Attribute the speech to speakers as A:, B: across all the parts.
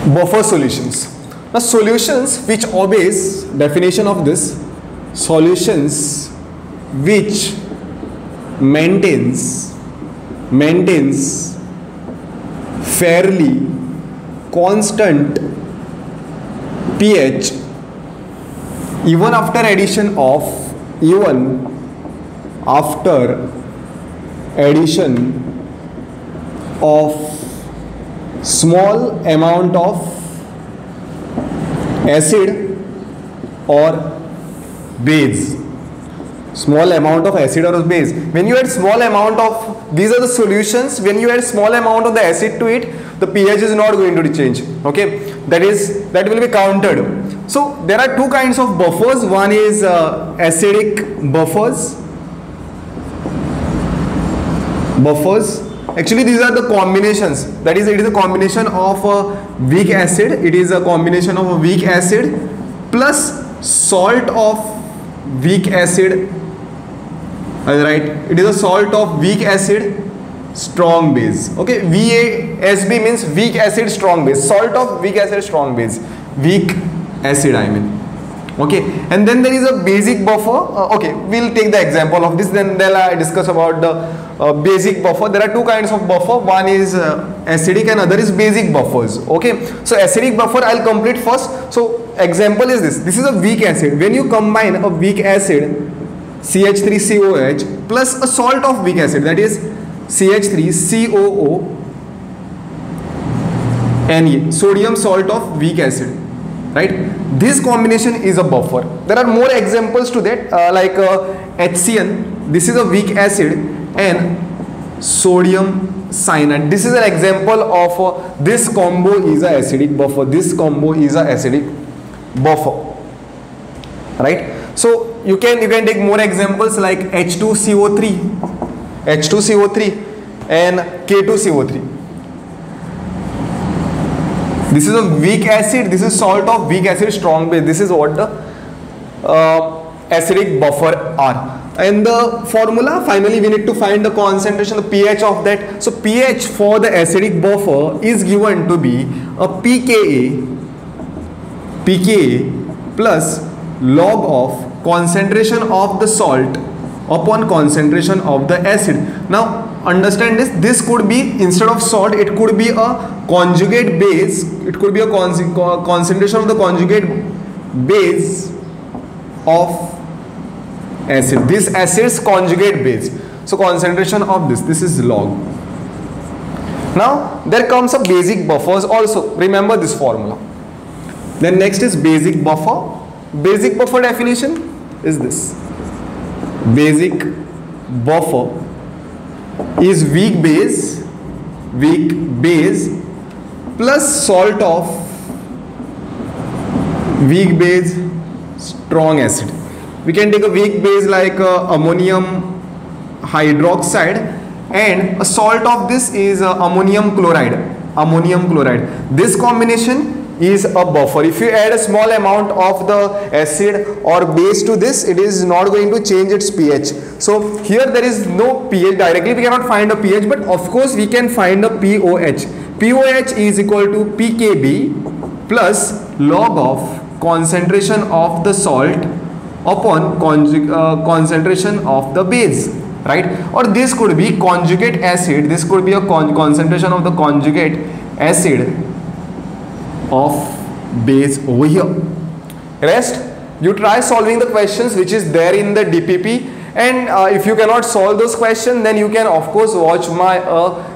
A: Buffer solutions. Now solutions which obeys definition of this, solutions which maintains fairly constant pH even after addition of small amount of acid or base. Small amount of acid or base. When you add small amount of, these are the solutions, when you add small amount of the acid to it, the pH is not going to change. Okay, that will be countered. So there are two kinds of buffers. One is acidic buffers. Actually these are the combinations, that is, it is a combination of a weak acid, plus salt of weak acid, right? It is a salt of weak acid, strong base. Okay, VASB means weak acid, strong base. Salt of weak acid, strong base. Weak acid, I mean. Okay, and then there is a basic buffer. Okay, we'll take the example of this, then I discuss about the basic buffer. There are two kinds of buffer. One is acidic and other is basic buffers. Okay, so acidic buffer I'll complete first. So example is this. This is a weak acid. When you combine a weak acid CH3COH plus a salt of weak acid, that is CH3COO Na, sodium salt of weak acid, right? This combination is a buffer. There are more examples to that, like HCN. This is a weak acid, and sodium cyanide. This is an example of this combo is a acidic buffer. This combo is a acidic buffer, right? So you can take more examples like H2CO3 and K2CO3. This is a weak acid, this is salt of weak acid, strong base. This is what the acidic buffer are. And the formula, finally we need to find the concentration, the pH of that. So pH for the acidic buffer is given to be a pKa plus log of concentration of the salt upon concentration of the acid. Now understand this could be, instead of salt, it could be a conjugate base. It could be a concentration of the conjugate base of acid. This acid's conjugate base. So concentration of this is log. Now there comes a basic buffers also. Remember this formula. Then next is basic buffer. Basic buffer definition is this. Basic buffer is weak base plus salt of weak base, strong acid. We can take a weak base like ammonium hydroxide, and a salt of this is ammonium chloride. This combination is a buffer. If you add a small amount of the acid or base to this, it is not going to change its pH. So here there is no pH directly, we cannot find a pH, but of course we can find a pOH. pOH is equal to pKb plus log of concentration of the salt upon concentration of the base, right? Or this could be conjugate acid, this could be a concentration of the conjugate acid of base over here. Rest, you try solving the questions which is there in the DPP, and if you cannot solve those questions, then you can of course watch my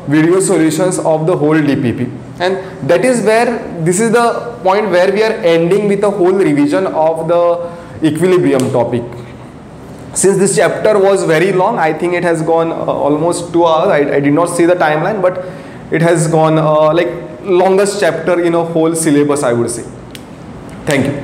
A: video solutions of the whole DPP. And that is where, this is the point where we are ending with a whole revision of the equilibrium topic. Since this chapter was very long, I think it has gone almost 2 hours. I did not see the timeline, but it has gone like longest chapter in a whole syllabus, I would say. Thank you.